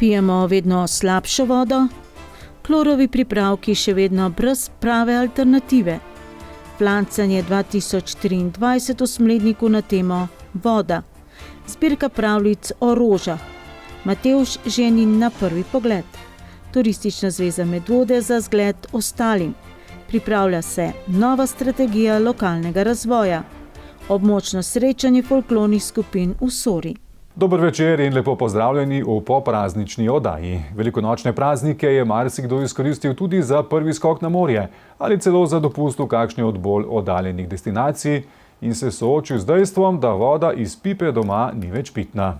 Pijemo vedno slabšo vodo, klorovi pripravki še vedno brez prave alternative. Flancanje 2023 v Smledniku na temo voda. Zbirka pravljic o rožah. Matevž Ženin na prvi pogled. Turistična zveza Medvode za zgled ostalim. Pripravlja se nova strategija lokalnega razvoja. Območno srečanje folklornih skupin v Sori. Dober večer in lepo pozdravljeni v popraznični oddaji. Velikonočne praznike je marsikdo izkoristil tudi za prvi skok na morje ali celo za dopust v kakšni od bolj oddaljenih destinacij in se soočil z dejstvom, da voda iz pipe doma ni več pitna.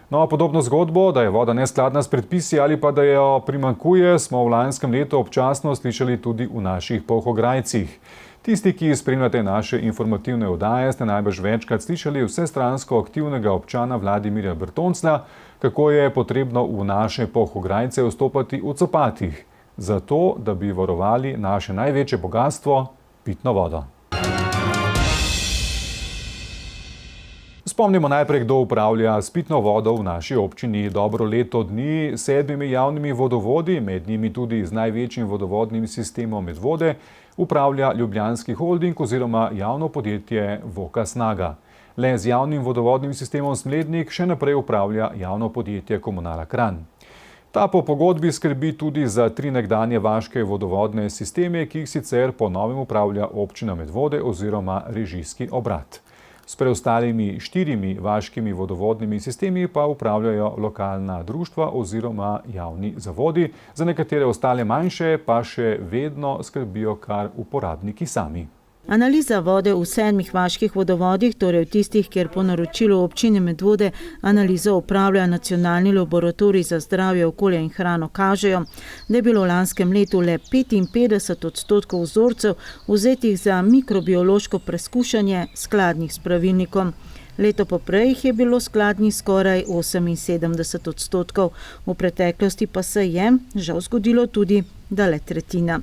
No, podobno zgodbo, da je voda neskladna s predpisi ali pa da jo primanjkuje, smo v lanskem letu občasno slišali tudi v naših Polhograjcih. Tisti, ki spremljate naše informativne oddaje, ste najbrž večkrat slišali vsestransko aktivnega občana Vladimirja Bertonclja, kako je potrebno v naše Polhograjce vstopati v copatih, zato da bi varovali naše največje bogastvo, pitno vodo. Spomnimo najprej, kdo upravlja s pitno vodo v naši občini. Dobro leto dni 7 javnimi vodovodi, med njimi tudi z največjim vodovodnim sistemom Medvode, upravlja Ljubljanski holding oziroma javno podjetje Voka Snaga. Le z javnim vodovodnim sistemom Smlednik še naprej upravlja javno podjetje Komunala Kranj. Ta po pogodbi skrbi tudi za 3 nekdanje vaške vodovodne sisteme, ki jih sicer po novem upravlja občina Medvode oziroma režijski obrat. S preostalimi 4 vaškimi vodovodnimi sistemi pa upravljajo lokalna društva oziroma javni zavodi, za nekatere ostale manjše pa še vedno skrbijo kar uporabniki sami. Analiza vode v 7 vaških vodovodih, torej v tistih, kjer po naročilu občine Medvode analizo upravlja Nacionalni laboratorij za zdravje, okolje in hrano, kažejo, da je bilo v lanskem letu le 55% vzorcev vzetih za mikrobiološko preskušanje skladnih s pravilnikom. Leto poprej jih je bilo skladnih skoraj 78%, v preteklosti pa se je žal zgodilo tudi, da le tretjina.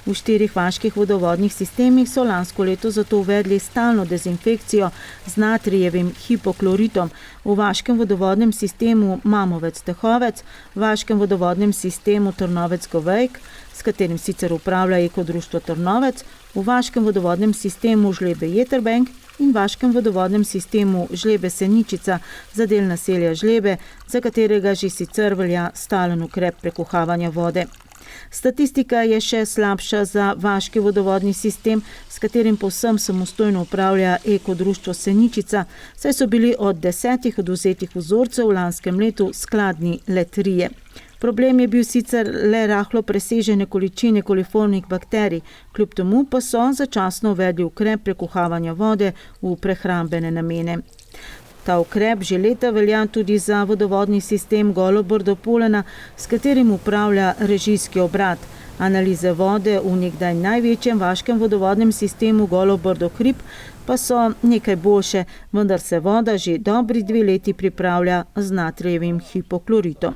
V 4 vaških vodovodnih sistemih so lansko leto zato uvedli stalno dezinfekcijo z natrijevim hipokloritom. V vaškem vodovodnem sistemu Mamovec-Tehovec, vaškem vodovodnem sistemu Trnovec-Govejk, s katerim sicer upravlja Ekodruštvo Trnovec, v vaškem vodovodnem sistemu Žlebe-Jeterbenk in vaškem vodovodnem sistemu Žlebe-Seničica za del naselja Žlebe, za katerega že sicer velja stalen ukrep prekuhavanja vode. Statistika je še slabša za vaški vodovodni sistem, s katerim povsem samostojno upravlja Ekodruštvo Seničica, saj so bili od 10 odvzetih vzorcev v lanskem letu skladni le 3. Problem je bil sicer le rahlo presežene količine koliformnih bakterij, kljub temu pa so začasno uvedli ukrep prekuhavanja vode v prehrambene namene. Ta ukrep že leta velja tudi za vodovodni sistem Golobrdo-Polena, s katerim upravlja režijski obrat. Analize vode v nekdaj največjem vaškem vodovodnem sistemu Golobrdo-Hrib pa so nekaj boljše, vendar se voda že dobri 2 leti pripravlja z natrijevim hipokloritom.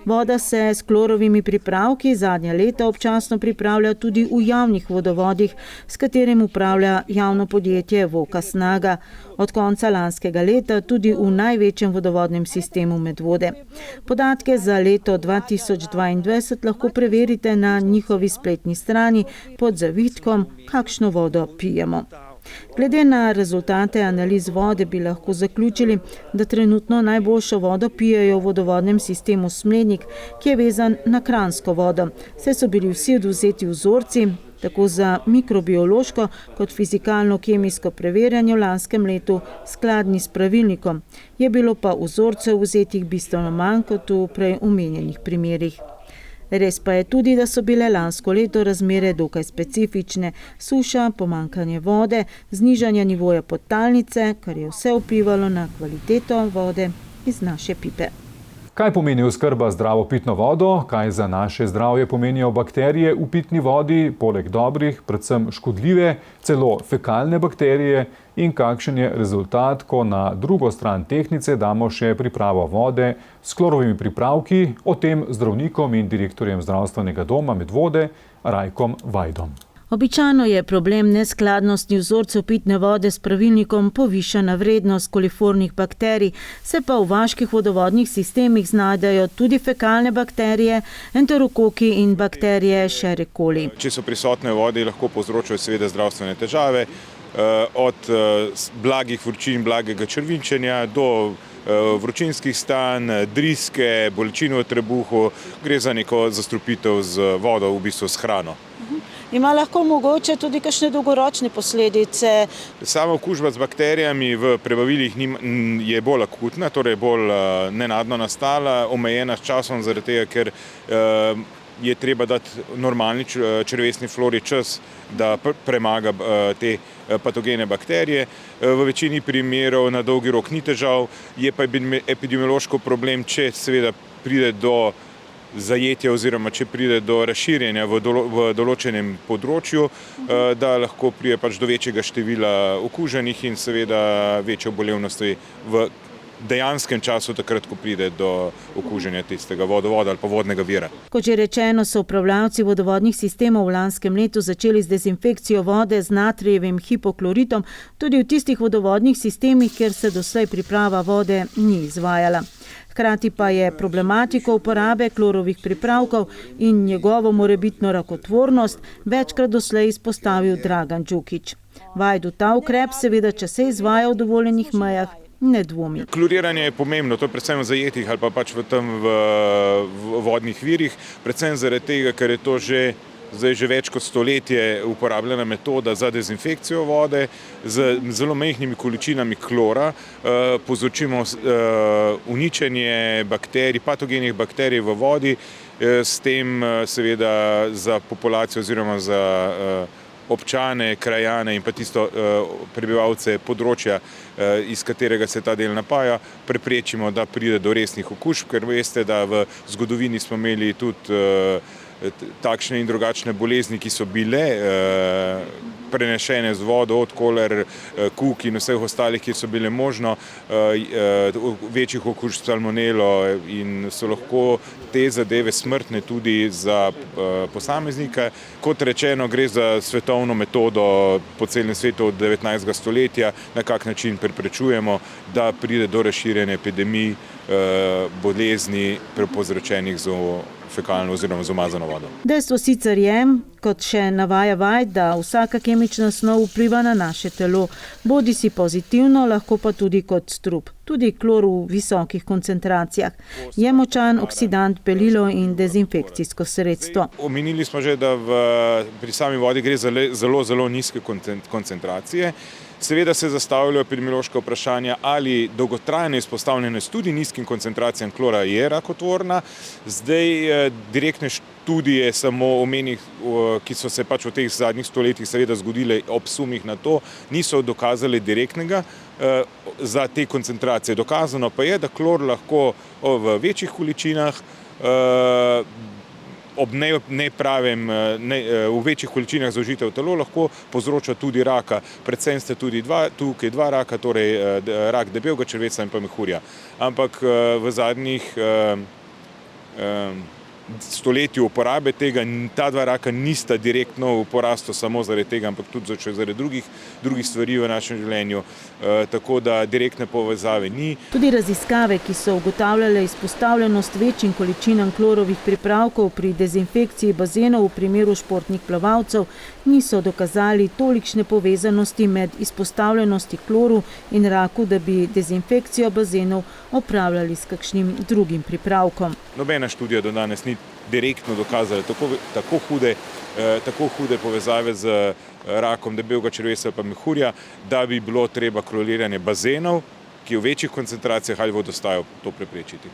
Voda se s klorovimi pripravki zadnja leta občasno pripravlja tudi v javnih vodovodih, s katerim upravlja javno podjetje Voka Snaga. Od konca lanskega leta tudi v največjem vodovodnem sistemu Medvode. Podatke za leto 2022 lahko preverite na njihovi spletni strani pod zavitkom Kakšno vodo pijemo. Glede na rezultate analiz vode bi lahko zaključili, da trenutno najboljšo vodo pijejo v vodovodnem sistemu Smlednik, ki je vezan na kranjsko vodo, saj so bili vsi odvzeti vzorci, tako za mikrobiološko kot fizikalno-kemijsko preverjanje v lanskem letu skladni s pravilnikom. Je bilo pa vzorcev vzetih bistveno manj kot v prej omenjenih primerih. Res pa je tudi, da so bile lansko leto razmere dokaj specifične. Suša, pomanjkanje vode, znižanje nivoja podtalnice, kar je vse vplivalo na kvaliteto vode iz naše pipe. Kaj pomeni oskrba z zdravo pitno vodo? Kaj za naše zdravje pomenijo bakterije v pitni vodi, poleg dobrih, predvsem škodljive, celo fekalne bakterije? In kakšen je rezultat, ko na drugo stran tehtnice damo še pripravo vode s klorovimi pripravki? O tem zdravnikom in direktorjem zdravstvenega doma Medvode, Rajkom Vajdom. Običajno je problem neskladnosti vzorcev pitne vode s pravilnikom povišana vrednost koliformnih bakterij, se pa v vaških vodovodnih sistemih znajdejo tudi fekalne bakterije, enterokoki in bakterije Escherichia coli. Če so prisotne v vodi, lahko povzročajo seveda zdravstvene težave, od blagih vročin, blagega črvinčenja do vročinskih stanj, driske, bolečin v trebuhu, gre za neko zastrupitev z vodo, v bistvu s hrano. Ima lahko mogoče tudi kakšne dolgoročne posledice? Sama okužba z bakterijami v prebavilih je bolj akutna, torej bolj nenadno nastala, omejena s časom, zaradi tega, ker je treba dati normalni črevesni flori čas, da premaga te patogene bakterije. V večini primerov na dolgi rok ni težav, je pa epidemiološko problem, če seveda pride do zajetja oziroma če pride do razširjenja v določenem področju, da lahko pride pač do večjega števila okuženih in seveda večje obolevnosti v dejanskem času, takrat, ko pride do okuženja tistega vodovoda ali pa vodnega vira. Kot že rečeno, so upravljavci vodovodnih sistemov v lanskem letu začeli z dezinfekcijo vode z natrijevim hipokloritom tudi v tistih vodovodnih sistemih, kjer se doslej priprava vode ni izvajala. Hkrati pa je problematiko uporabe klorovih pripravkov in njegovo morebitno rakotvornost večkrat doslej izpostavil Dragan Đukić. Vajdu ta ukrep seveda, če se izvaja v dovoljenih mejah, ne dvomi. Kloriranje je pomembno, to je predvsem v zajetih ali pa pač v vodnih virih, predvsem zaradi tega, ker je to zdaj že več kot stoletje uporabljena metoda za dezinfekcijo vode z zelo majhnimi količinami klora. Povzročimo uničenje bakterij, patogenih bakterij v vodi, s tem seveda za populacijo oziroma za občane, krajane in pa tisto prebivalce področja, iz katerega se ta del napaja, preprečimo, da pride do resnih okužb, ker veste, da v zgodovini smo imeli tudi takšne in drugačne bolezni, ki so bile prenešene z vodo, od koler, kuk in vseh ostalih, ki so bile možno, večjih okužb s salmonelo in so lahko te zadeve smrtne tudi za posameznika. Kot rečeno, gre za svetovno metodo po celem svetu od 19. stoletja, na kak način preprečujemo, da pride do razširjanja epidemij, bolezni povzročenih z fekalno oziroma z umazano vodo. Dejstvo sicer je, kot še navaja Vajd, da vsaka kemična snov vpliva na naše telo, bodi si pozitivno, lahko pa tudi kot strup. Tudi klor v visokih koncentracijah. Je močan oksidant, belilo in dezinfekcijsko sredstvo. Omenili smo že, da pri sami vodi gre za zelo nizke koncentracije. Seveda se zastavljajo epidemiološka vprašanja, ali dolgotrajna izpostavljenost tudi nizkim koncentracijam klora je rakotvorna. Zdaj direktne študije samo omenih, ki so se pač v teh zadnjih stoletjih seveda zgodile ob sumih na to, niso dokazali direktnega za te koncentracije. Dokazano pa je, da klor lahko v večjih količinah ob v večjih količinah zaužite v telo lahko povzroča tudi raka. Predvsem ste tudi tukaj dva raka, torej rak debelega črevesa in pa mehurja. Ampak v zadnjih stoletju uporabe tega, ta dva raka nista direktno v porastu samo zaradi tega, ampak tudi zaradi drugih stvari v našem življenju, tako da direktne povezave ni. Tudi raziskave, ki so ugotavljale izpostavljenost večjim količinam klorovih pripravkov pri dezinfekciji bazenov v primeru športnih plavalcev, niso dokazali tolikšne povezanosti med izpostavljenosti kloru in raku, da bi dezinfekcijo bazenov opravljali s kakšnim drugim pripravkom. Nobena študija do danes ni direktno dokazala tako hude povezave z rakom debelega črevesa pa mehurja, da bi bilo treba kloriranje bazenov, ki v večjih koncentracijah ali vodostajov, to preprečiti.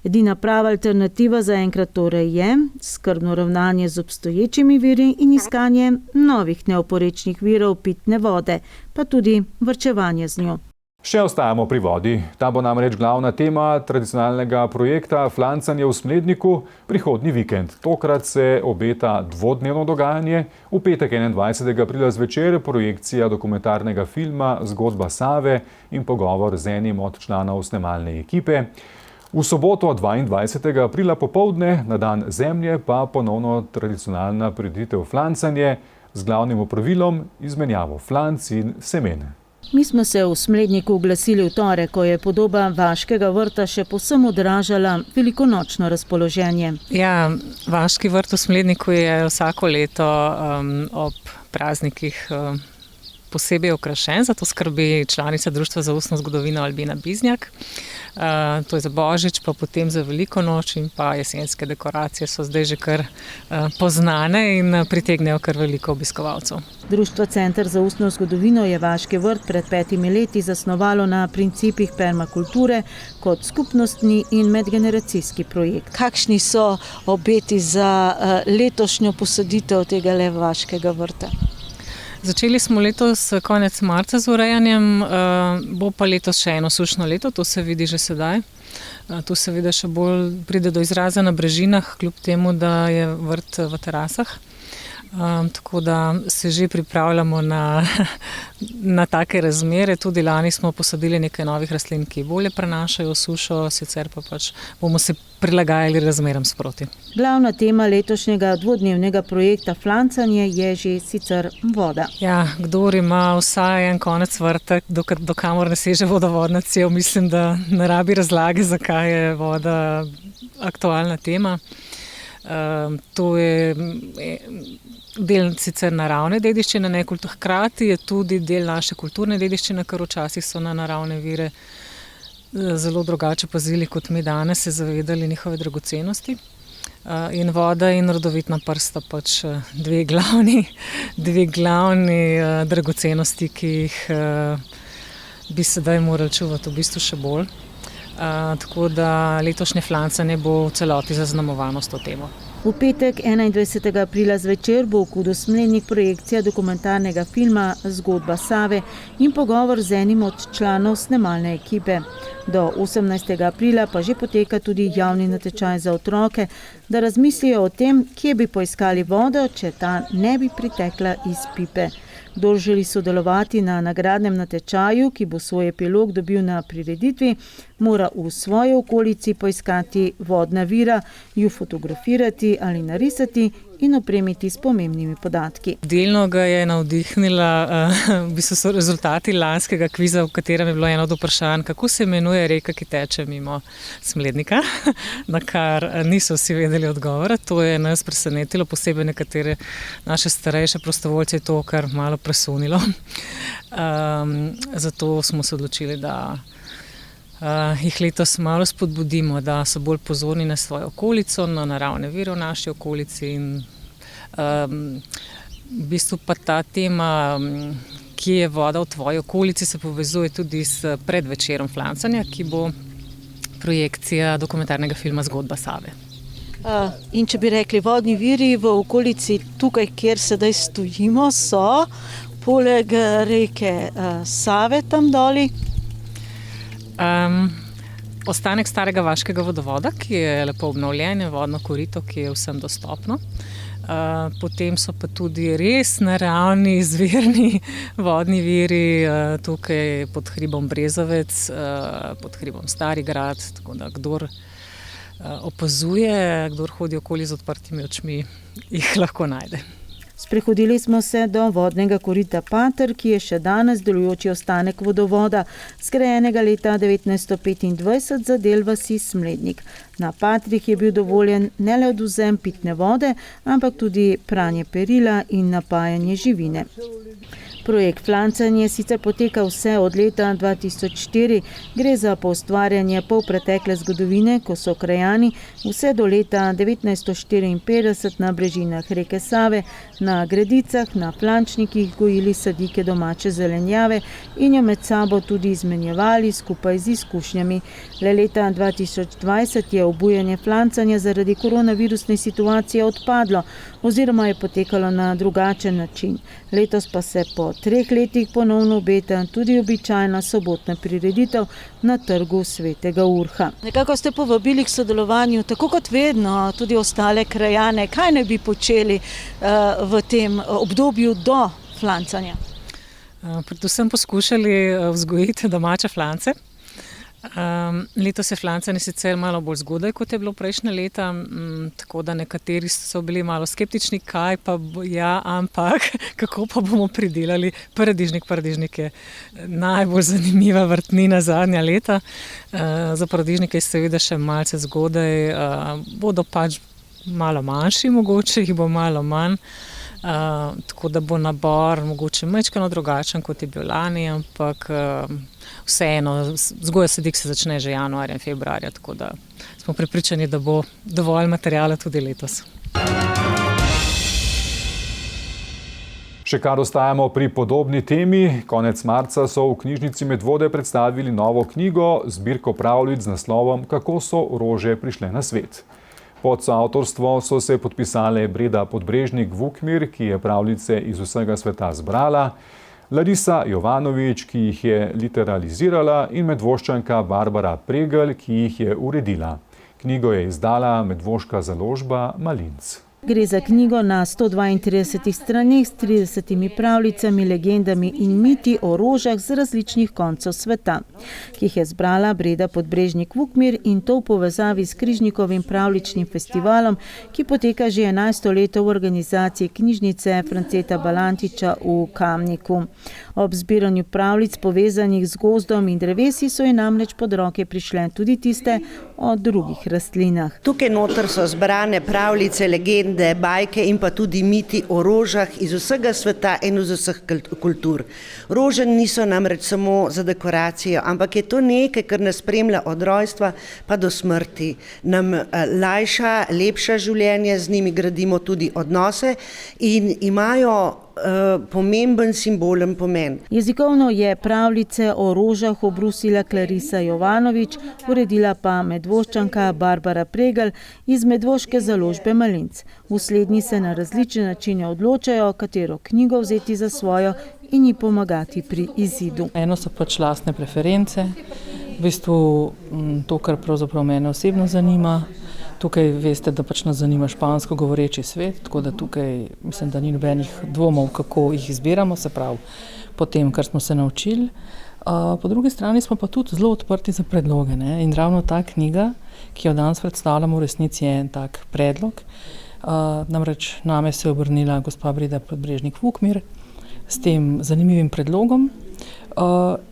Edina prava alternativa zaenkrat torej je skrbno ravnanje z obstoječimi viri in iskanje novih neoporečnih virov pitne vode, pa tudi varčevanje z njo. Še ostajamo pri vodi. Ta bo namreč glavna tema tradicionalnega projekta Flancanje v Smledniku prihodnji vikend. Tokrat se obeta dvodnevno dogajanje. V petek 21. aprila zvečer projekcija dokumentarnega filma Zgodba Save in pogovor z enim od članov snemalne ekipe. V soboto 22. aprila popoldne, na dan zemlje, pa ponovno tradicionalna prireditev Flancanje. z glavnim opravilom izmenjavo flanc in semen. Mi smo se v Smledniku oglasili v torek, ko je podoba vaškega vrta še povsem odražala velikonočno razpoloženje. Ja, vaški vrt v Smledniku je vsako leto ob praznikih posebej okrašen, zato skrbi članica Društva za ustno zgodovino Albina Biznjak. To je za Božič, pa potem za Veliko noč in pa jesenske dekoracije so zdaj že kar poznane in pritegnejo kar veliko obiskovalcev. Društvo Center za ustno zgodovino je vaški vrt pred 5 leti zasnovalo na principih permakulture kot skupnostni in medgeneracijski projekt. Kakšni so obeti za letošnjo posaditev tega vaškega vrta? Začeli smo letos konec marca z urejanjem, bo pa letos še eno sušno leto, to se vidi že sedaj. Tu seveda še bolj pride do izraza na brežinah, kljub temu, da je vrt v terasah. Tako da se že pripravljamo na take razmere. Tudi lani smo posadili nekaj novih rastlin, ki bolje prenašajo sušo, sicer pa bomo se prilagajali razmeram sproti. Glavna tema letošnjega dvodnevnega projekta Flancanje je že sicer voda. Ja, kdor ima vsaj en konec vrta, do kamor ne seže vodovodna cev, mislim, da ne rabi razlage, zakaj je voda aktualna tema. To je del sicer naravne dediščine, hkrati je tudi del naše kulturne dediščine, ker včasih so na naravne vire zelo drugače pazili kot mi danes, se zavedali njihove dragocenosti. In voda in rodovitna prst sta dve glavni dragocenosti, ki jih bi sedaj morali čuvati v bistvu še bolj. Tako da letošnje flancanje bo v celoti zaznamovano s to temo. V petek 21. aprila zvečer bo v Kudu Smlednik projekcija dokumentarnega filma Zgodba Save in pogovor z enim od članov snemalne ekipe. Do 18. aprila pa že poteka tudi javni natečaj za otroke, da razmislijo o tem, kje bi poiskali vodo, če ta ne bi pritekla iz pipe. Kdor želi sodelovati na nagradnem natečaju, ki bo svoj epilog dobil na prireditvi, mora v svoji okolici poiskati vodna vira, ju fotografirati ali narisati in opremiti s pomembnimi podatki. Delno ga je navdihnila, v bistvu so rezultati lanskega kviza, v katerem je bilo eno od vprašanj, kako se imenuje reka, ki teče mimo Smlednika, na kar niso vsi vedeli odgovora. To je nas presenetilo, posebej nekatere naše starejše prostovoljce je to kar malo presunilo. Zato smo se odločili, da jih letos malo spodbudimo, da so bolj pozorni na svojo okolico, na naravne vire v naši okolici in v bistvu pa ta tema, kje je voda v tvoji okolici, se povezuje tudi s predvečerom flancanja, ki bo projekcija dokumentarnega filma Zgodba Save. In če bi rekli, vodni viri v okolici tukaj, kjer sedaj stojimo, so poleg reke Save tam doli? Ostanek starega vaškega vodovoda, ki je lepo obnovljen, vodno korito, ki je vsem dostopno. Potem so pa tudi res naravni, izvirni vodni viri, tukaj pod hribom Brezovec, pod hribom Stari grad, tako da kdor opazuje, kdor hodi okoli z odprtimi očmi, jih lahko najde. Sprehodili smo se do vodnega korita Pater, ki je še danes delujoči ostanek vodovoda, zgrajenega leta 1925 za del vasi Smlednik. Na Patrih je bil dovoljen ne le odvzem pitne vode, ampak tudi pranje perila in napajanje živine. Projekt Flancanje sicer poteka vse od leta 2004, gre za poustvarjanje polpretekle zgodovine, ko so krajani vse do leta 1954 na brežinah reke Save, na gredicah, na plančnikih gojili sadike domače zelenjave in jo med sabo tudi izmenjevali skupaj z izkušnjami. Le leta 2020 je obujanje flancanja zaradi koronavirusne situacije odpadlo oziroma je potekalo na drugačen način. Letos pa se po 3 letih ponovno obeta tudi običajna sobotna prireditev na trgu Svetega Urha. Nekako ste povabili k sodelovanju, tako kot vedno, tudi ostale krajane. Kaj ne bi počeli v tem obdobju do flancanja? Predvsem poskušali vzgojiti domače flance. Letos je flancanje sicer malo bolj zgodaj, kot je bilo prejšnje leta, tako da nekateri so bili malo skeptični, kaj pa bo, ampak kako pa bomo pridelali paradižnik. Paradižnik je najbolj zanimiva vrtnina zadnja leta. Za paradižnike je seveda še malce zgodaj, bodo pač malo manjši, mogoče jih bo malo manj. Tako da bo nabor mogoče majčkeno drugačen, kot je bil lani, ampak vseeno, vzgoja sadik se začne že januarja in februarja, tako da smo prepričani, da bo dovolj materijala tudi letos. Še kar ostajamo pri podobni temi. Konec marca so v knjižnici Medvode predstavili novo knjigo, zbirko pravljic z naslovom Kako so rože prišle na svet. Pod soavtorstvo so se podpisale Breda Podbrežnik-Vukmir, ki je pravljice iz vsega sveta zbrala, Larisa Jovanovič, ki jih je literalizirala, in Medvoščanka Barbara Pregelj, ki jih je uredila. Knjigo je izdala medvoška založba Malinc. Gre za knjigo na 132 straneh s 30 pravljicami, legendami in miti o rožah z različnih koncev sveta, ki jih je zbrala Breda Podbrežnik-Vukmir, in to v povezavi s Križnikovim pravljičnim festivalom, ki poteka že 11. leto v organizaciji knjižnice Franceta Balantiča v Kamniku. Ob zbiranju pravljic povezanih z gozdom in drevesi so ji namreč pod roke prišle tudi tiste o drugih rastlinah. Tukaj noter so zbrane pravljice, legende, bajke in pa tudi miti o rožah iz vsega sveta in iz vseh kultur. Rože niso namreč samo za dekoracijo, ampak je to nekaj, kar nas spremlja od rojstva pa do smrti. Nam lajša, lepša življenje, z njimi gradimo tudi odnose in imajo pomemben simbolen pomen. Jezikovno je pravljice o rožah obrusila Larisa Jovanovič, uredila pa Medvoščanka Barbara Pregelj iz medvoške založbe Malinc. V slednji se na različne načine odločajo, katero knjigo vzeti za svojo in ji pomagati pri izidu. Eno so pač lastne preference, v bistvu to, kar pravzaprav mene osebno zanima. Tukaj veste, da pač nas zanima špansko govoreči svet, tako da tukaj mislim, da ni nobenih dvomov, kako jih izbiramo, se pravi po tem, kar smo se naučili. Po drugi strani smo pa tudi zelo odprti za predloge, ne? In ravno ta knjiga, ki jo danes predstavljamo, v resnici je en tak predlog. Namreč name se je obrnila gospa Breda Podbrežnik-Vukmir s tem zanimivim predlogom.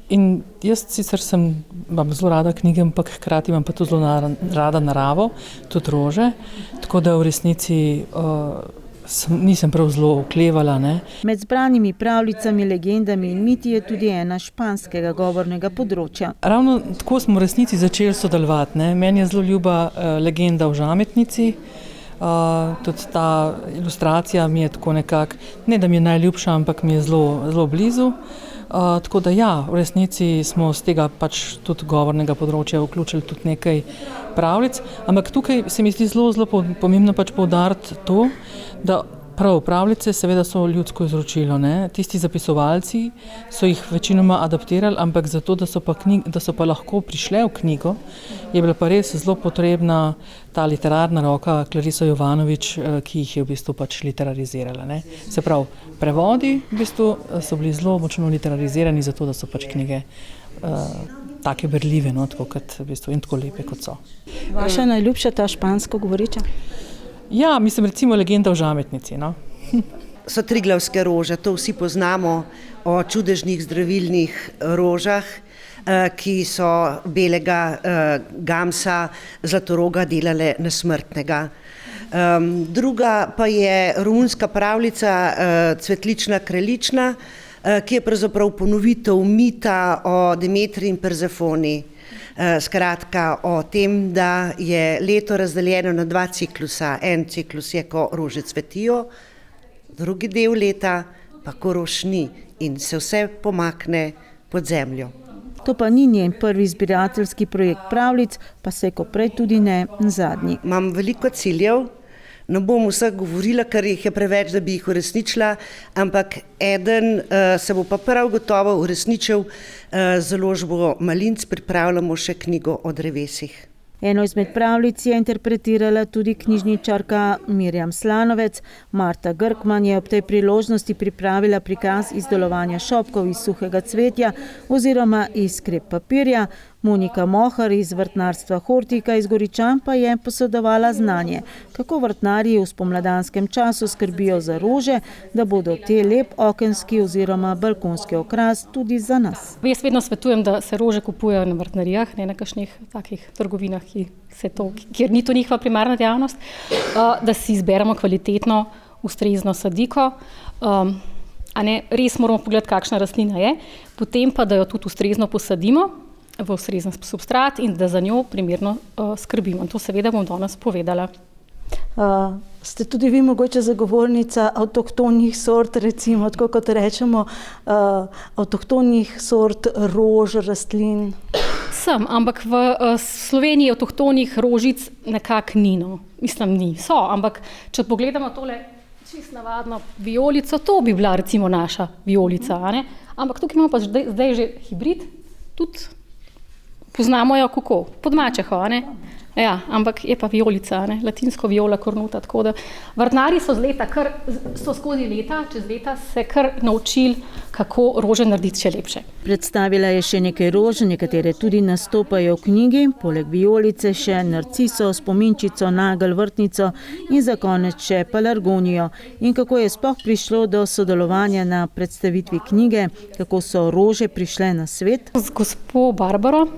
In jaz sicer imam zelo rada knjige, ampak hkrati imam pa tudi zelo rada naravo, tudi rože, tako da v resnici nisem prav zelo oklevala. Ne. Med zbranimi pravljicami, legendami in miti je tudi ena španskega govornega področja. Ravno tako smo v resnici začeli sodelovati. Ne. Meni je zelo ljuba legenda o žametnici. Tudi ta ilustracija mi je tako nekako, ne da mi je najljubša, ampak mi je zelo blizu. Tako da ja, v resnici smo z tega pač tudi govornega področja vključili tudi nekaj pravljic, ampak tukaj se mi zdi zelo pomembno pač poudariti to, da prav pravljice seveda so ljudsko izročilo, ne. Tisti zapisovalci so jih večinoma adaptirali, ampak zato, da so pa lahko prišle v knjigo, je bila pa res zelo potrebna ta literarna roka Larisa Jovanovič, ki jih je v bistvu pač literarizirala, ne. Se pravi, prevodi v bistvu so bili zelo močno literarizirani, zato da so pač knjige take berljive, no, tako kot v bistvu in tako lepe, kot so. Vaša najljubša ta špansko govoreča? Ja, mislim recimo legenda o žametnici, no. So triglavske rože, to vsi poznamo, o čudežnih zdravilnih rožah, ki so belega gamsa, zlatoroga delale nesmrtnega. Druga pa je romunska pravljica Cvetlična kraljična, ki je pravzaprav ponovitev mita o Demetri in Persefoni. Skratka o tem, da je leto razdeljeno na 2 ciklusa. En ciklus je, ko rože cvetijo, drugi del leta pa, ko rož ni in se vse pomakne pod zemljo. To pa ni njen prvi zbirateljski projekt pravljic, pa se ko prej tudi ne zadnji. Imam veliko ciljev, ne bom vseh govorila, ker jih je preveč, da bi jih uresničila, ampak eden se bo pa prav gotovo uresničil. Založbo Malinc pripravljamo še knjigo o drevesih. Eno izmed pravljic je interpretirala tudi knjižničarka Mirjam Slanovec. Marta Grkman je ob tej priložnosti pripravila prikaz izdelovanja šopkov iz suhega cvetja oziroma iz krep papirja. Monika Mohar iz vrtnarstva Hortika iz Goričan pa je posredovala znanje, kako vrtnarji v spomladanskem času skrbijo za rože, da bodo te lep okenski oziroma balkonski okras tudi za nas. Jaz vedno svetujem, da se rože kupujejo na vrtnarijah, ne na kakšnih takih trgovinah, kjer ni to njihova primarna dejavnost, da si izberemo kvalitetno, ustrezno sadiko. Res moramo pogledati, kakšna rastlina je, potem pa, da jo tudi ustrezno posadimo v ustrezen substrat in da za njo primerno skrbimo. In to seveda bom danes povedala. Ste tudi vi mogoče zagovornica avtohtonih sort, recimo, tako kot rečemo, avtohtonih sort rož, rastlin? Sem, ampak v Sloveniji avtohtonih rožic nekako ni, no. Mislim, ni. So, ampak če pogledamo tole čisto navadno vijolico, to bi bila recimo naša vijolica, a ne? Ampak tukaj imamo pa zdaj že hibrid, tudi poznamo jo kako, pod mačeho, a ne? Ja, ampak je pa vijolica, ne? Latinsko viola cornuta, tako da vrtnarji so skozi leta, čez leta se kar naučili, kako rože narediti še lepše. Predstavila je še nekaj rož, nekatere tudi nastopajo v knjigi, poleg vijolice še narciso, spominčico, nagelj, vrtnico in za konec še pelargonijo. In kako je sploh prišlo do sodelovanja na predstavitvi knjige, kako so rože prišle na svet? Z gospo Barbaro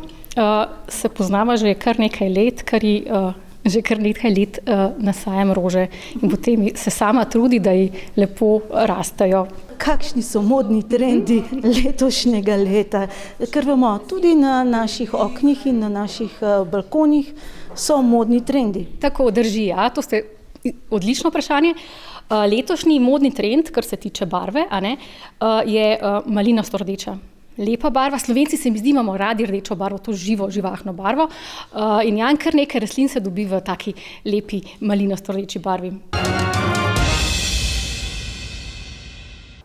se poznava že kar nekaj let, že kar nekaj let nasajam rože in potem se sama trudi, da ji lepo rastejo. Kakšni so modni trendi letošnjega leta? Ker vemo, tudi na naših oknih in na naših balkonih so modni trendi. Tako drži, ja, to ste odlično vprašanje. Letošnji modni trend, kar se tiče barve, je malinasto rdeča. Lepa barva. Slovenci se mi zdi, imamo radi rdečo barvo, to živo, živahno barvo. In kar nekaj rastlin se dobi v taki lepi malinasto rdeči barvi.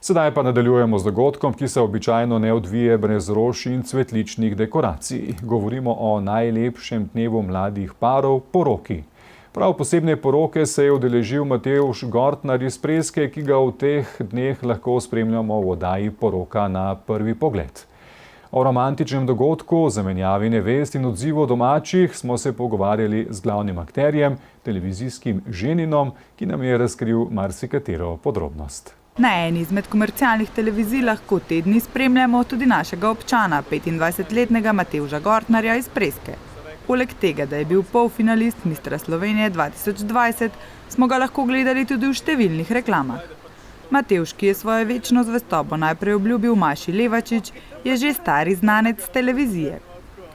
Sedaj pa nadaljujemo z dogodkom, ki se običajno ne odvije brez rož in cvetličnih dekoracij. Govorimo o najlepšem dnevu mladih parov, poroki. Prav posebne poroke se je udeležil Matevž Gortnar iz Preske, ki ga v teh dneh lahko spremljamo v oddaji Poroka na prvi pogled. O romantičnem dogodku, zamenjavi nevest in odzivu domačih smo se pogovarjali z glavnim akterjem, televizijskim ženinom, ki nam je razkril marsikatero podrobnost. Na eni izmed komercialnih televizij lahko te dni spremljamo tudi našega občana, 25-letnega Matevža Gortnarja iz Preske. Poleg tega, da je bil polfinalist Mistra Slovenije 2020, smo ga lahko gledali tudi v številnih reklamah. Matevž, ki je svojo večno zvestobo najprej obljubil Maši Levačič, je že stari znanec televizije.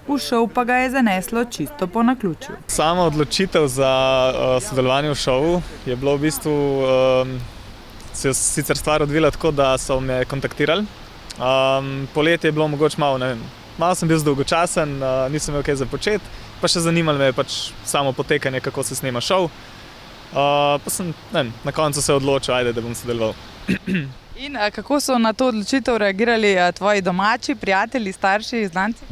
V šov pa ga je zaneslo čisto po naključju. Sama odločitev za sodelovanje v šovu je bilo v bistvu se sicer stvar odvila tako, da so me kontaktirali. Poletje je bilo mogoče malo sem bil dolgočasen, nisem imel kaj za početi, pa še zanimalo me je pač samo potekanje, kako se snema šov. Pa sem na koncu se odločil, da bom sodeloval. In kako so na to odločitev reagirali tvoji domači, prijatelji, starši, znanci?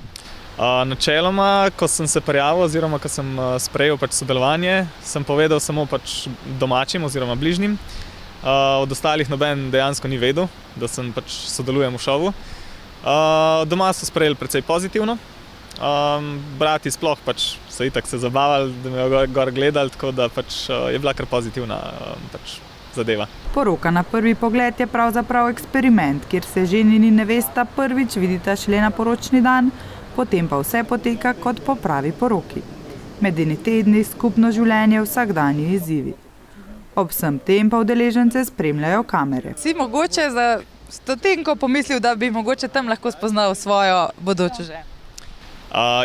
Načeloma, ko sem se prijavil oziroma ko sem sprejel pač sodelovanje, sem povedal samo pač domačim oziroma bližnjim. Od ostalih noben dejansko ni vedel, da sem pač sodelujem v šovu. Doma so sprejeli precej pozitivno. Brati sploh pač so itak se zabavali, da me je gor gledali, tako da pač je bila kar pozitivna pač zadeva. Poroka na prvi pogled je pravzaprav eksperiment, kjer se ženin in nevesta prvič vidita šele na poročni dan, potem pa vse poteka kot po pravi poroki. Medeni tedni, skupno življenje, vsakdanji izzivi. Ob vsem tem pa udeležence spremljajo kamere. Si mogoče za stotinko pomislil, da bi mogoče tam lahko spoznal svojo bodočo ženo?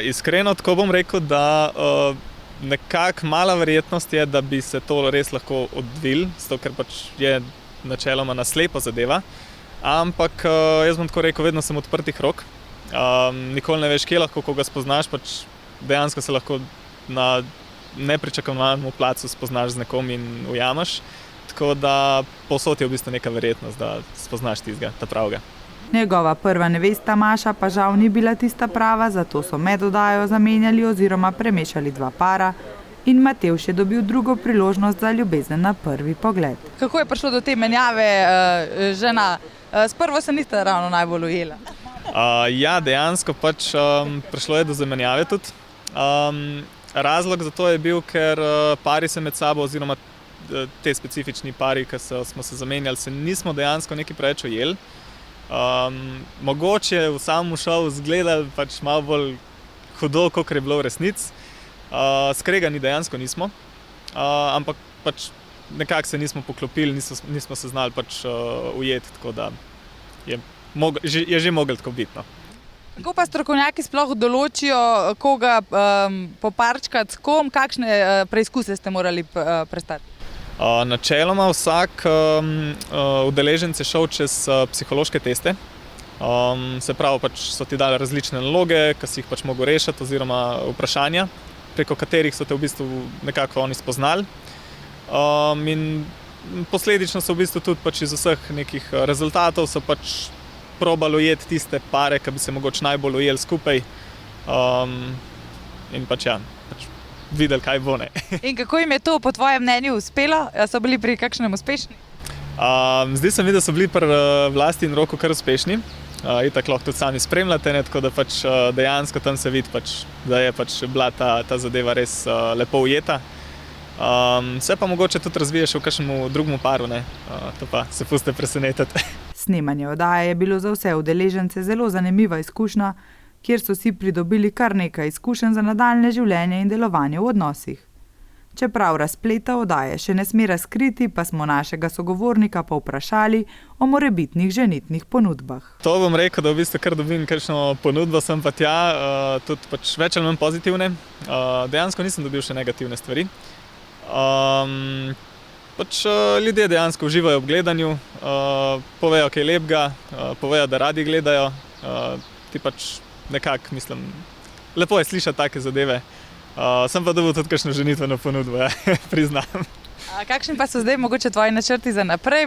Iskreno tako bom rekel, da nekako mala verjetnost je, da bi se to res lahko odvil, zato ker pač je načeloma na slepo zadeva. Ampak jaz bom tako rekel, vedno sem odprtih rok. Nikoli ne veš, kje lahko koga spoznaš, pač dejansko se lahko na nepričakovanem placu spoznaš z nekom in ujameš. Tako da povsod je v bistvu neka verjetnost, da spoznaš tistega, ta pravega. Njegova prva nevesta Maša pa žal ni bila tista prava, zato so med oddajo zamenjali oziroma premešali dva para in Matevž je dobil drugo priložnost za ljubezen na prvi pogled. Kako je prišlo do te menjave žena? Sprvo se niste ravno najbolj ujela. Ja, dejansko pač prišlo je do zamenjave tudi. Razlog za to je bil, ker pari se med sabo, oziroma te specifični pari, ki smo se zamenjali, se nismo dejansko nekaj preveč ujeli. Mogoče v samem šovu izgledali pač malo bolj hudo, kot je bilo v resnici. Skregani dejansko nismo, ampak pač nekako se nismo poklopili, nismo se znali pač ujeti, tako da je že moglo tako biti. No. Kako pa strokovnjaki sploh določijo, koga poparčkati s kom, kakšne preizkuse ste morali prestati? Načeloma vsak udeleženec je šel čez psihološke teste. Se pravi, pač so ti dali različne naloge, ki si jih pač mogel rešiti, oziroma vprašanja, preko katerih so te v bistvu nekako oni spoznali. In posledično so v bistvu tudi pač iz vseh nekih rezultatov so pač probali ujeti tiste pare, ki bi se mogoče najbolj ujeli skupaj. In pač ja, videli, kaj bo, ne. In kako jim je to po tvojem mnenju uspelo? So bili pri kakšnem uspešni? Zdi se mi, da so bili pri Vlasti in Roku kar uspešni. Itak lahko tudi sami spremljate, ne, tako da pač dejansko tam se vidi, pač, da je pač bila ta zadeva res lepo ujeta. Se pa mogoče tudi razviješ v kakšnemu drugemu paru, ne. To pa se puste presenetiti. Snemanje oddaje je bilo za vse udeležence zelo zanimiva izkušnja, kjer so si pridobili kar nekaj izkušenj za nadaljne življenje in delovanje v odnosih. Čeprav razpleta oddaje še ne sme razkriti, pa smo našega sogovornika povprašali o morebitnih ženitnih ponudbah. To bom rekel, da v bistvu kar dobim kakšno ponudbo, sem pa tja, tudi pač več ali manj pozitivne. Dejansko nisem dobil še negativne stvari. Pač ljudje dejansko uživajo v gledanju, povejo kaj lepega, povejo, da radi gledajo. Ti pač nekako, mislim, lepo je slišati take zadeve. Sem pa dobil tudi kakšno ženitveno ponudbo, ja, priznam. Kakšni pa so zdaj mogoče tvoji načrti za naprej?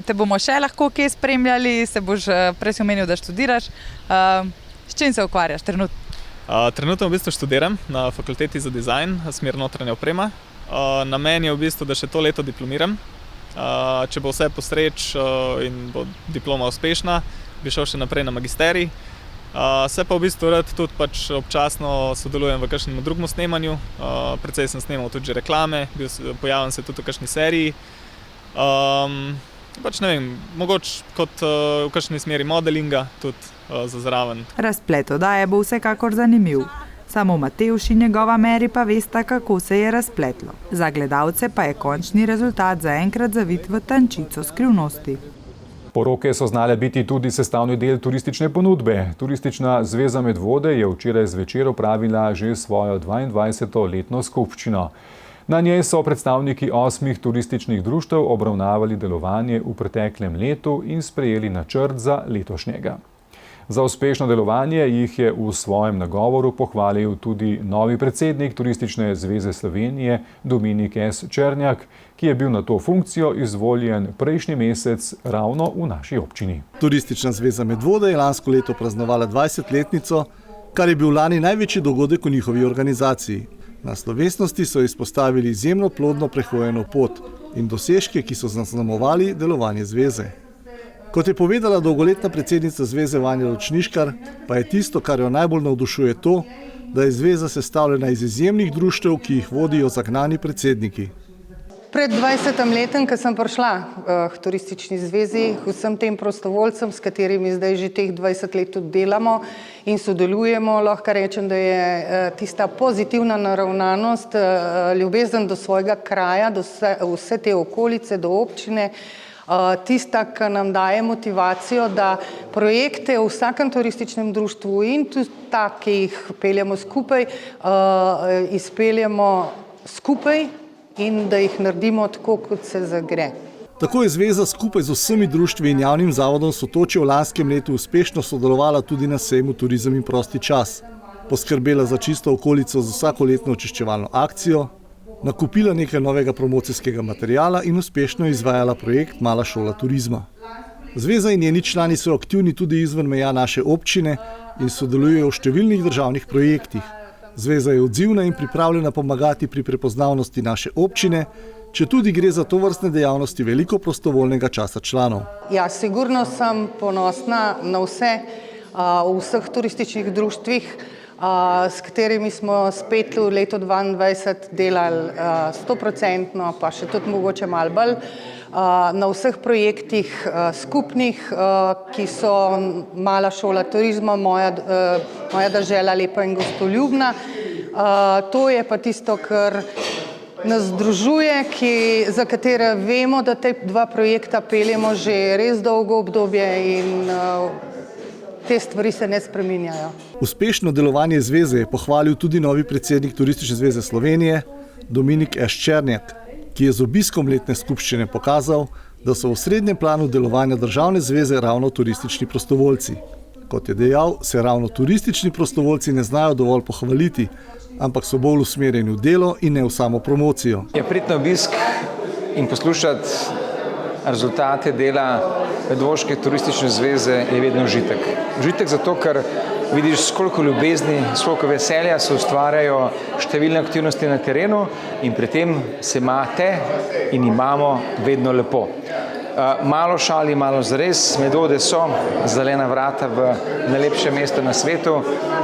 Te bomo še lahko kje spremljali, se boš prej si omenil, da študiraš. S čim se ukvarjaš trenutno? Trenutno v bistvu študiram na fakulteti za dizajn, smer notranja oprema. Namen je v bistvu, da še to leto diplomiram. Če bo vse po sreč in bo diploma uspešna, bi šel še naprej na magisterij. Se pa v bistvu rad tudi pač občasno sodelujem v kakšnem drugem snemanju. Precej sem snemal tudi že reklame, pojavljam se tudi v kakšni seriji. Pač ne vem, mogoče kot v kakšni smeri modelinga tudi za zraven. Razplet oddaje bo vsekakor zanimiv. Samo Matevž in njegova Meri pa vesta, kako se je razpletlo. Za gledalce pa je končni rezultat zaenkrat zavit v tančico skrivnosti. Poroke so znale biti tudi sestavni del turistične ponudbe. Turistična zveza Medvode je včeraj zvečer opravila že svojo 22. letno skupščino. Na njej so predstavniki 8 turističnih društev obravnavali delovanje v preteklem letu in sprejeli načrt za letošnjega. Za uspešno delovanje jih je v svojem nagovoru pohvalil tudi novi predsednik Turistične zveze Slovenije Dominik S. Černjak, ki je bil na to funkcijo izvoljen prejšnji mesec ravno v naši občini. Turistična zveza Medvode je lansko leto praznovala 20-letnico, kar je bil lani največji dogodek v njihovi organizaciji. Na slovesnosti so izpostavili izjemno plodno prehojeno pot in dosežke, ki so zaznamovali delovanje zveze. Kot je povedala dolgoletna predsednica zveze Vanja Ročniškar, pa je tisto, kar jo najbolj navdušuje to, da je zveza sestavljena iz izjemnih društev, ki jih vodijo zagnani predsedniki. Pred 20 letem, ko sem prišla k turistični zvezi, vsem tem prostovoljcem, s katerimi zdaj že teh 20 let tudi delamo in sodelujemo, lahko rečem, da je tista pozitivna naravnanost, ljubezen do svojega kraja, do vse te okolice, do občine, tista, ki nam daje motivacijo, da projekte v vsakem turističnem društvu in tudi tak, ki jih peljemo skupaj, izpeljemo skupaj in da jih naredimo tako, kot se zagre. Tako je zveza skupaj z vsemi društvi in javnim zavodom Sotočje v lanskem letu uspešno sodelovala tudi na sejmu Turizem in prosti čas. Poskrbela za čisto okolico z vsakoletno očiščevalno akcijo, nakupila nekaj novega promocijskega materijala in uspešno izvajala projekt Mala šola turizma. Zveza in njeni člani so aktivni tudi izven meja naše občine in sodelujejo v številnih državnih projektih. Zveza je odzivna in pripravljena pomagati pri prepoznavnosti naše občine, četudi gre za tovrstne dejavnosti veliko prostovoljnega časa članov. Ja, sigurno sem ponosna na vse v vseh turističnih društvih, s katerimi smo spet v letu 2022 delali 100%, pa še tudi mogoče malo bolj, na vseh projektih skupnih, ki so Mala šola turizma, Moja dežela lepa in gostoljubna. To je pa tisto, kar nas združuje, za katere vemo, da te dva projekta peljemo že res dolgo obdobje in te stvari se ne spreminjajo. Uspešno delovanje zveze je pohvalil tudi novi predsednik Turistične zveze Slovenije, Dominik S. Černjak, ki je z obiskom letne skupščine pokazal, da so v srednjem planu delovanja državne zveze ravno turistični prostovoljci. Kot je dejal, se ravno turistični prostovoljci ne znajo dovolj pohvaliti, ampak so bolj usmerjeni v delo in ne v samo promocijo. Je priti na obisk in poslušati rezultate dela Medvoške turistične zveze je vedno užitek. Užitek zato, ker vidiš, koliko ljubezni, koliko veselja se ustvarjajo številne aktivnosti na terenu in pri tem se imate in imamo vedno lepo. Malo šali, malo zares, Medvode so zelena vrata v najlepše mesto na svetu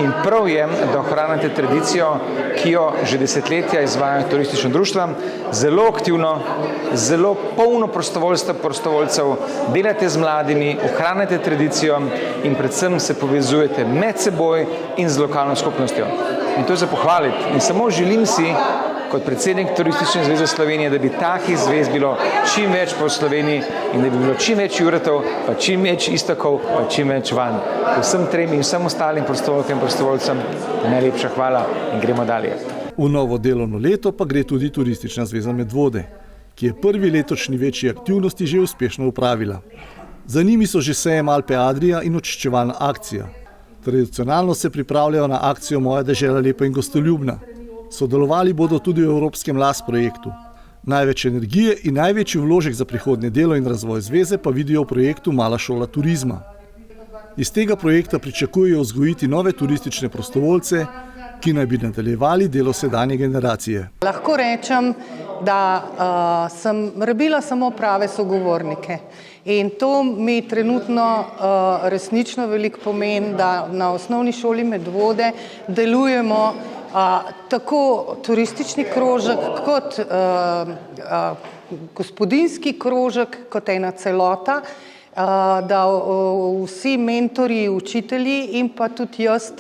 in prav je, da ohranjate tradicijo, ki jo že desetletja izvajajo turistična društva, zelo aktivno, zelo polno prostovoljcev, delate z mladimi, ohranjate tradicijo in predvsem se povezujete med seboj in z lokalno skupnostjo. In to je za pohvaliti. In samo želim si, kot predsednik Turistične zveze Slovenije, da bi takih zvez bilo čim več po Sloveniji in da bi bilo čim več Juretov, pa čim več Istokov, pa čim več Vanj. Vsem trem in vsem ostalim prostovoljkam in prostovoljcem najlepša hvala in gremo dalje. V novo delovno leto pa gre tudi Turistična zveza Medvode, ki je prvi letošnji večji aktivnosti že uspešno upravila. Za njimi so že sejem Alpe Adria in očiščevalna akcija. Tradicionalno se pripravljajo na akcijo Moja dežela lepa in gostoljubna. Sodelovali bodo tudi v Evropskem LAS projektu. Največ energije in največji vložek za prihodnje delo in razvoj zveze pa vidijo v projektu Mala šola turizma. Iz tega projekta pričakujejo vzgojiti nove turistične prostovoljce, ki naj bi nadaljevali delo sedanje generacije. Lahko rečem, da sem rabila samo prave sogovornike. In to mi trenutno resnično veliko pomeni, da na osnovni šoli Medvode delujemo tako turistični krožek kot gospodinjski krožek, kot ena celota, da vsi mentorji, učitelji in pa tudi jaz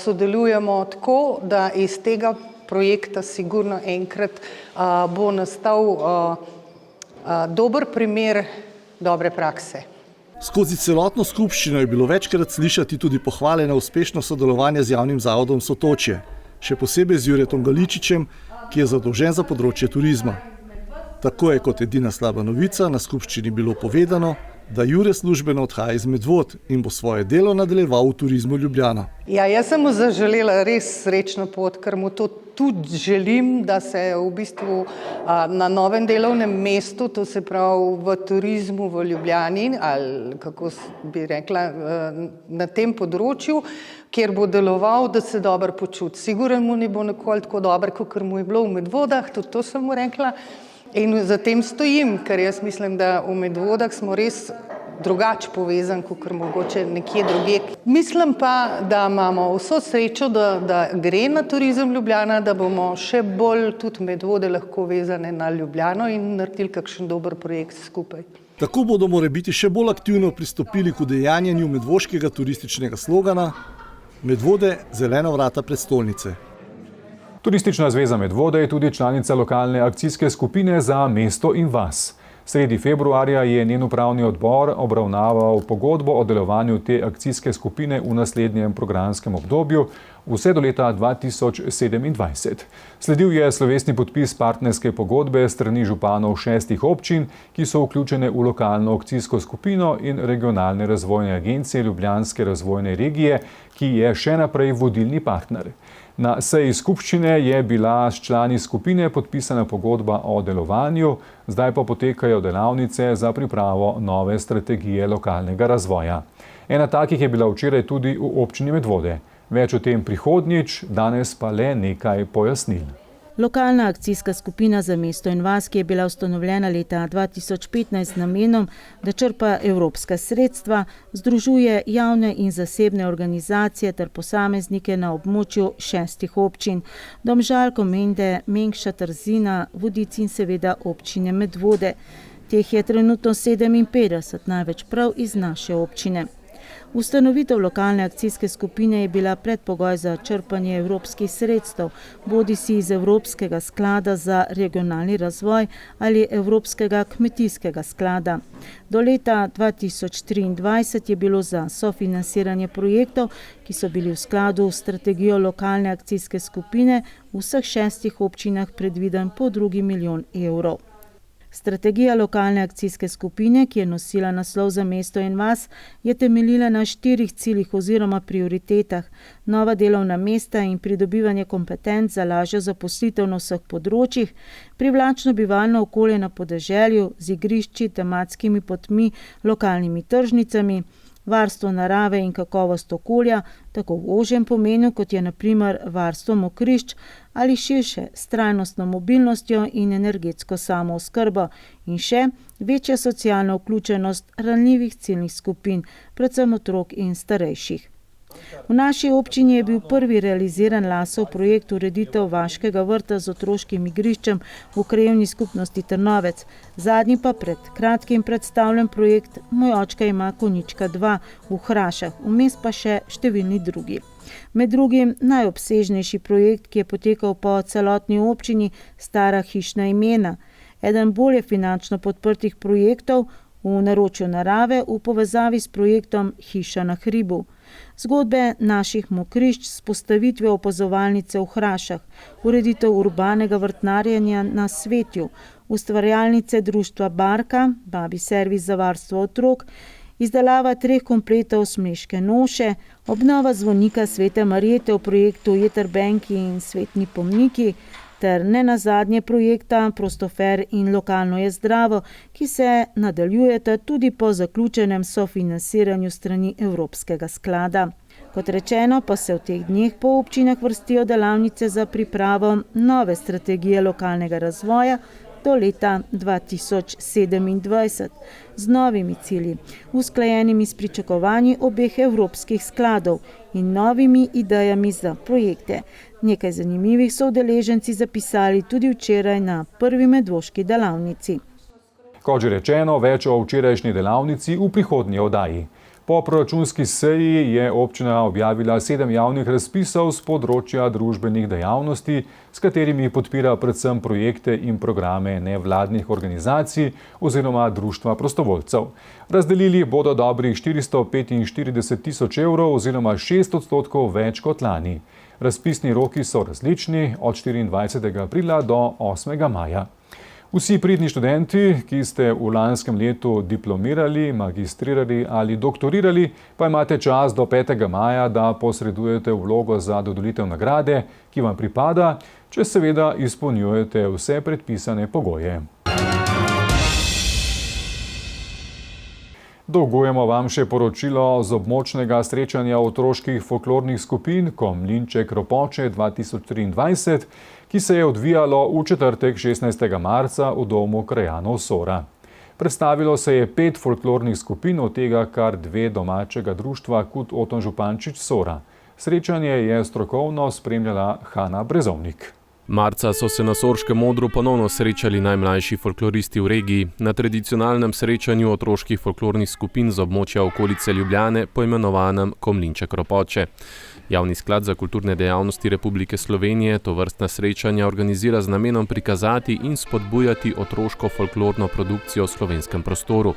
sodelujemo tako, da iz tega projekta sigurno enkrat bo nastal dober primer dobre prakse. Skozi celotno skupščino je bilo večkrat slišati tudi pohvale na uspešno sodelovanje z javnim zavodom Sotočje, še posebej z Juretom Galičičem, ki je zadolžen za področje turizma. Tako je kot edina slaba novica na skupščini bilo povedano, da Jure službeno odhaja iz Medvod in bo svoje delo nadaljeval v Turizmu Ljubljana. Ja, jaz sem mu zaželela res srečno pot, ker mu to tudi želim, da se v bistvu na novem delovnem mestu, to se pravi v turizmu v Ljubljani, ali kako bi rekla, na tem področju, kjer bo deloval, da se dobro počuti. Sigurno mu ne bo nikoli tako dobro, kot mu je bilo v Medvodah, tudi to sem mu rekla. In za tem stojim, ker jaz mislim, da v Medvodah smo res drugače povezani, kot mogoče nekje drugje. Mislim pa, da imamo vso srečo, da gre na Turizem Ljubljana, da bomo še bolj tudi Medvode lahko vezane na Ljubljano in naredili kakšen dober projekt skupaj. Tako bodo morebiti še bolj aktivno pristopili k udejanjenju medvoškega turističnega slogana Medvode, zelena vrata prestolnice. Turistična zveza Medvode je tudi članica lokalne akcijske skupine za mesto in vas. Sredi februarja je njen upravni odbor obravnaval pogodbo o delovanju te akcijske skupine v naslednjem programskem obdobju vse do leta 2027. Sledil je slovesni podpis partnerske pogodbe strani županov 6 občin, ki so vključene v lokalno akcijsko skupino in regionalne razvojne agencije Ljubljanske razvojne regije, ki je še naprej vodilni partner. Na seji skupščine je bila s člani skupine podpisana pogodba o delovanju, zdaj pa potekajo delavnice za pripravo nove strategije lokalnega razvoja. Ena takih je bila včeraj tudi v občini Medvode. Več o tem prihodnjič, danes pa le nekaj pojasnil. Lokalna akcijska skupina za mesto in vas, ki je bila ustanovljena leta 2015 z namenom, da črpa evropska sredstva, združuje javne in zasebne organizacije ter posameznike na območju 6 občin: Domžal, Komende, Mengša, Trzina, Vodic in seveda občine Medvode. Teh je trenutno 57, največ prav iz naše občine. Ustanovitev lokalne akcijske skupine je bila predpogoj za črpanje evropskih sredstev, bodisi iz Evropskega sklada za regionalni razvoj ali Evropskega kmetijskega sklada. Do leta 2023 je bilo za sofinansiranje projektov, ki so bili v skladu s strategijo lokalne akcijske skupine, v vseh 6 občinah predviden po 2 milijon evrov. Strategija lokalne akcijske skupine, ki je nosila naslov Za mesto in vas, je temeljila na 4 ciljih oziroma prioritetah: nova delovna mesta in pridobivanje kompetenc za lažjo zaposlitev na vseh področjih, privlačno bivalno okolje na podeželju z igrišči, tematskimi potmi, lokalnimi tržnicami, varstvo narave in kakovost okolja, tako v ožjem pomenu, kot je na primer varstvo mokrišč, ali širše s trajnostno mobilnostjo in energetsko samooskrbo, in še večja socialna vključenost ranljivih ciljnih skupin, predvsem otrok in starejših. V naši občini je bil prvi realiziran Lasov projekt ureditev vaškega vrta z otroškim igriščem v krajevni skupnosti Trnovec, zadnji pa pred kratkim predstavljen projekt Moj očka ima konjička 2 v Hrašah, vmes pa še številni drugi. Med drugim najobsežnejši projekt, ki je potekal po celotni občini, Stara hišna imena, eden bolje finančno podprtih projektov v naročju narave v povezavi s projektom Hiša na hribu. Zgodbe naših mokrišč s postavitvijo opazovalnice v Hrašah, ureditev urbanega vrtnarjenja na Svetju, ustvarjalnice društva Barka, babi servis za varstvo otrok, izdelava 3 kompletov Smleške noše, obnova zvonika Svete Marjete v projektu Jetrbenki in Svetni pomniki, ter nenazadnje projekta Prostofer in Lokalno je zdravo, ki se nadaljujeta tudi po zaključenem sofinansiranju strani Evropskega sklada. Kot rečeno, pa se v teh dneh po občinah vrstijo delavnice za pripravo nove strategije lokalnega razvoja do leta 2027 z novimi cilji, usklajenimi s pričakovanji obeh evropskih skladov in novimi idejami za projekte. Nekaj zanimivih so udeleženci zapisali tudi včeraj na prvi medvoški delavnici. Kot že rečeno, več o včerajšnji delavnici v prihodnji oddaji. Po proračunski seji je občina objavila 7 javnih razpisov z področja družbenih dejavnosti, s katerimi podpira predvsem projekte in programe nevladnih organizacij oziroma društva prostovoljcev. Razdelili bodo dobrih 445 tisoč evrov oziroma 6% več kot lani. Razpisni roki so različni od 24. aprila do 8. maja. Vsi pridni študenti, ki ste v lanskem letu diplomirali, magistrirali ali doktorirali, pa imate čas do 5. maja, da posredujete vlogo za dodelitev nagrade, ki vam pripada, če seveda izpolnjujete vse predpisane pogoje. Dolgujemo vam še poročilo z območnega srečanja otroških folklornih skupin Komlinček-Ropoče 2023, ki se je odvijalo v četrtek 16. marca v domu krajanov Sora. Predstavilo se je 5 folklornih skupin, od tega kar 2 domačega društva Kut Oton Župančič Sora. Srečanje je strokovno spremljala Hana Brezovnik. Marca so se na Sorškem odru ponovno srečali najmlajši folkloristi v regiji na tradicionalnem srečanju otroških folklornih skupin z območja okolice Ljubljane, poimenovanem Komlinček-Ropoče. Javni sklad za kulturne dejavnosti Republike Slovenije tovrstna srečanja organizira z namenom prikazati in spodbujati otroško folklorno produkcijo v slovenskem prostoru.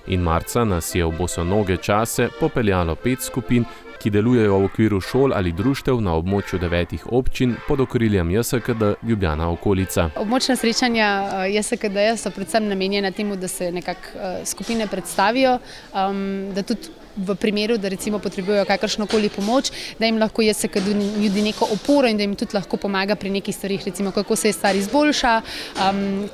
In marca nas je v bosonoge čase popeljalo 5 skupin, ki delujejo v okviru šol ali društev na območju 9 občin pod okriljem JSKD Ljubljana okolica. Območna srečanja JSKD so predvsem namenjena temu, da se nekako skupine predstavijo, da tudi v primeru, da recimo potrebujejo kakršnokoli pomoč, da jim lahko JSKD nudi neko oporo in da jim tudi lahko pomaga pri nekih stvarih, recimo kako se stvar izboljša,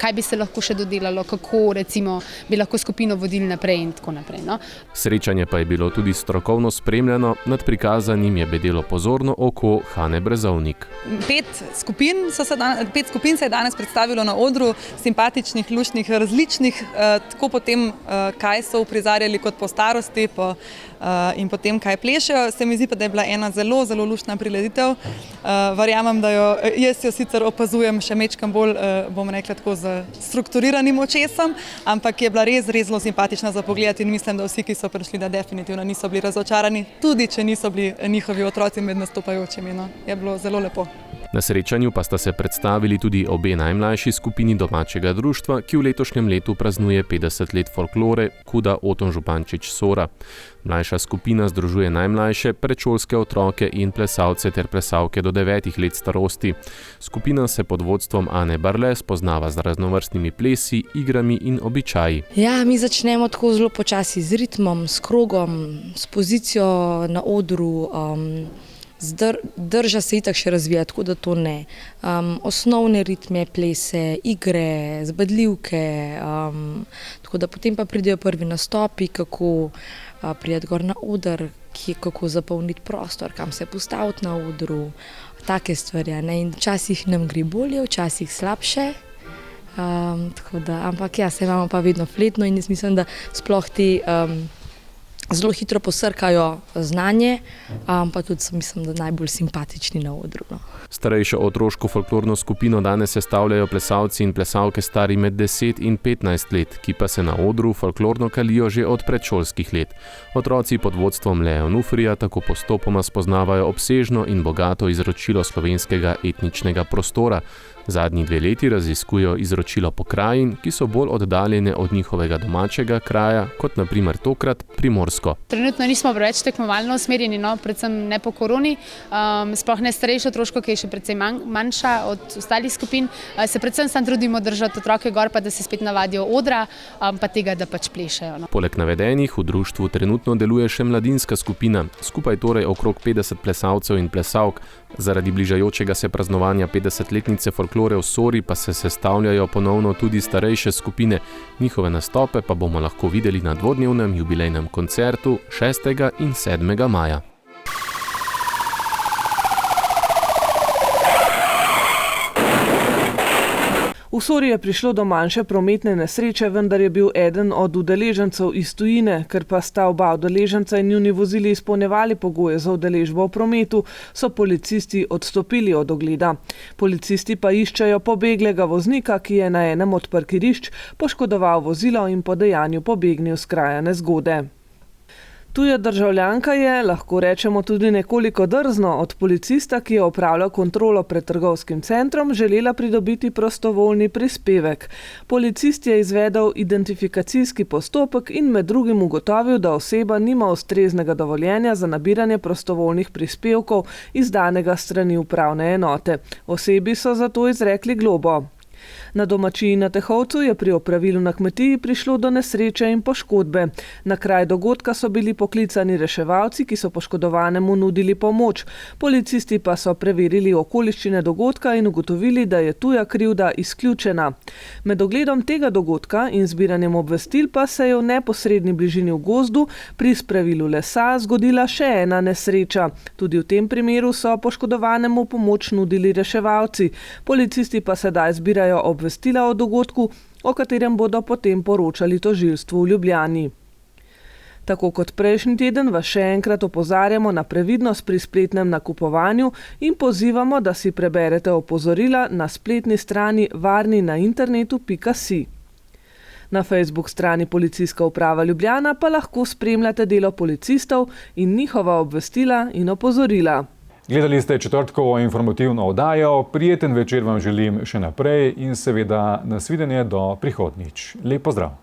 kaj bi se lahko še dodelalo, kako recimo bi lahko skupino vodili naprej in tako naprej. No? Srečanje pa je bilo tudi strokovno spremljano, na Nad prikazanim je bedelo pozorno oko Hane Brezovnik. 5 skupin se je danes predstavilo na odru, simpatičnih, luštnih, različnih, tako potem, kaj so uprizarjali kot po starosti in potem, kaj plešejo. Se mi zdi pa, da je bila ena zelo, zelo luštna prireditev. Verjamem, da jaz jo sicer opazujem še mečkam bolj, bom rekla tako, z strukturiranim očesom, ampak je bila res zelo simpatična za pogled in mislim, da vsi, ki so prišli, da definitivno niso bili razočarani, tudi če niso bili njihovi otroci med nastopajočimi. No. Je bilo zelo lepo. Na srečanju pa sta se predstavili tudi obe najmlajši skupini domačega društva, ki v letošnjem letu praznuje 50 let folklore, Kuda Oton Župančič Sora. Mlajša skupina združuje najmlajše, predšolske otroke in plesalce ter plesalke do 9 let starosti. Skupina se pod vodstvom Ane Barle spoznava z raznovrstnimi plesi, igrami in običaji. Ja, mi začnemo tako zelo počasi z ritmom, s krogom, s pozicijo na odru. Drža se itak še razvija, tako da to ne. Osnovne ritme, plese, igre, zbadljivke, tako da potem pa pridejo prvi nastopi, kako prijeti gor na oder, kako zapolniti prostor, kam se postaviti na odru, take stvari. In včasih nam gre bolje, včasih slabše. Ampak ja, se imamo pa vedno fletno in jaz mislim, da sploh ti zelo hitro posrkajo znanje, pa tudi mislim, da najbolj simpatični na odru. No. Starejšo otroško folklorno skupino danes sestavljajo plesalci in plesalke stari med 10 in 15 let, ki pa se na odru folklorno kalijo že od predšolskih let. Otroci pod vodstvom Lea Onufrija tako postopoma spoznavajo obsežno in bogato izročilo slovenskega etničnega prostora. Zadnji 2 leti raziskujejo izročilo pokrajin, ki so bolj oddaljene od njihovega domačega kraja, kot na primer tokrat Primorsko. Trenutno nismo preveč tekmovalno usmerjeni, predvsem ne po koroni, sploh ne starejšo otroško, ki je še precej manjša od ostalih skupin. Se predvsem sam trudimo držati otroke gor, pa da se spet navadijo odra, pa tega, da pač plešejo. Poleg navedenih v društvu trenutno deluje še mladinska skupina, skupaj torej okrog 50 plesalcev in plesalk. Zaradi bližajočega se praznovanja 50-letnice folklore v Sori pa se sestavljajo ponovno tudi starejše skupine. Njihove nastope pa bomo lahko videli na dvodnevnem jubilejnem koncertu 6. in 7. maja. V Sori je prišlo do manjše prometne nesreče, vendar je bil eden od udeležencev iz tujine, ker pa sta oba udeleženca in njuni vozili izpolnjevali pogoje za udeležbo v prometu, so policisti odstopili od ogleda. Policisti pa iščejo pobeglega voznika, ki je na enem od parkirišč poškodoval vozilo in po dejanju pobegnil s kraja nezgode. Tuja državljanka je, lahko rečemo tudi nekoliko drzno, od policista, ki je opravljal kontrolo pred trgovskim centrom, želela pridobiti prostovoljni prispevek. Policist je izvedel identifikacijski postopek in med drugim ugotovil, da oseba nima ustreznega dovoljenja za nabiranje prostovoljnih prispevkov izdanega strani upravne enote. Osebi so zato izrekli globo. Na domačiji na Tehovcu je pri opravilu na kmetiji prišlo do nesreče in poškodbe. Na kraj dogodka so bili poklicani reševalci, ki so poškodovanemu nudili pomoč. Policisti pa so preverili okoliščine dogodka in ugotovili, da je tuja krivda izključena. Med ogledom tega dogodka in zbiranjem obvestil pa se je v neposredni bližini v gozdu pri spravilu lesa zgodila še ena nesreča. Tudi v tem primeru so poškodovanemu pomoč nudili reševalci. Policisti pa sedaj zbirajo obvestila o dogodku, o katerem bodo potem poročali tožilstvu v Ljubljani. Tako kot prejšnji teden vas še enkrat opozarjamo na previdnost pri spletnem nakupovanju in pozivamo, da si preberete opozorila na spletni strani varninainternetu.si. Na Facebook strani Policijska uprava Ljubljana pa lahko spremljate delo policistov in njihova obvestila in opozorila. Gledali ste četrtkovo informativno oddajo, prijeten večer vam želim še naprej in seveda nasvidenje do prihodnjič. Lep pozdrav!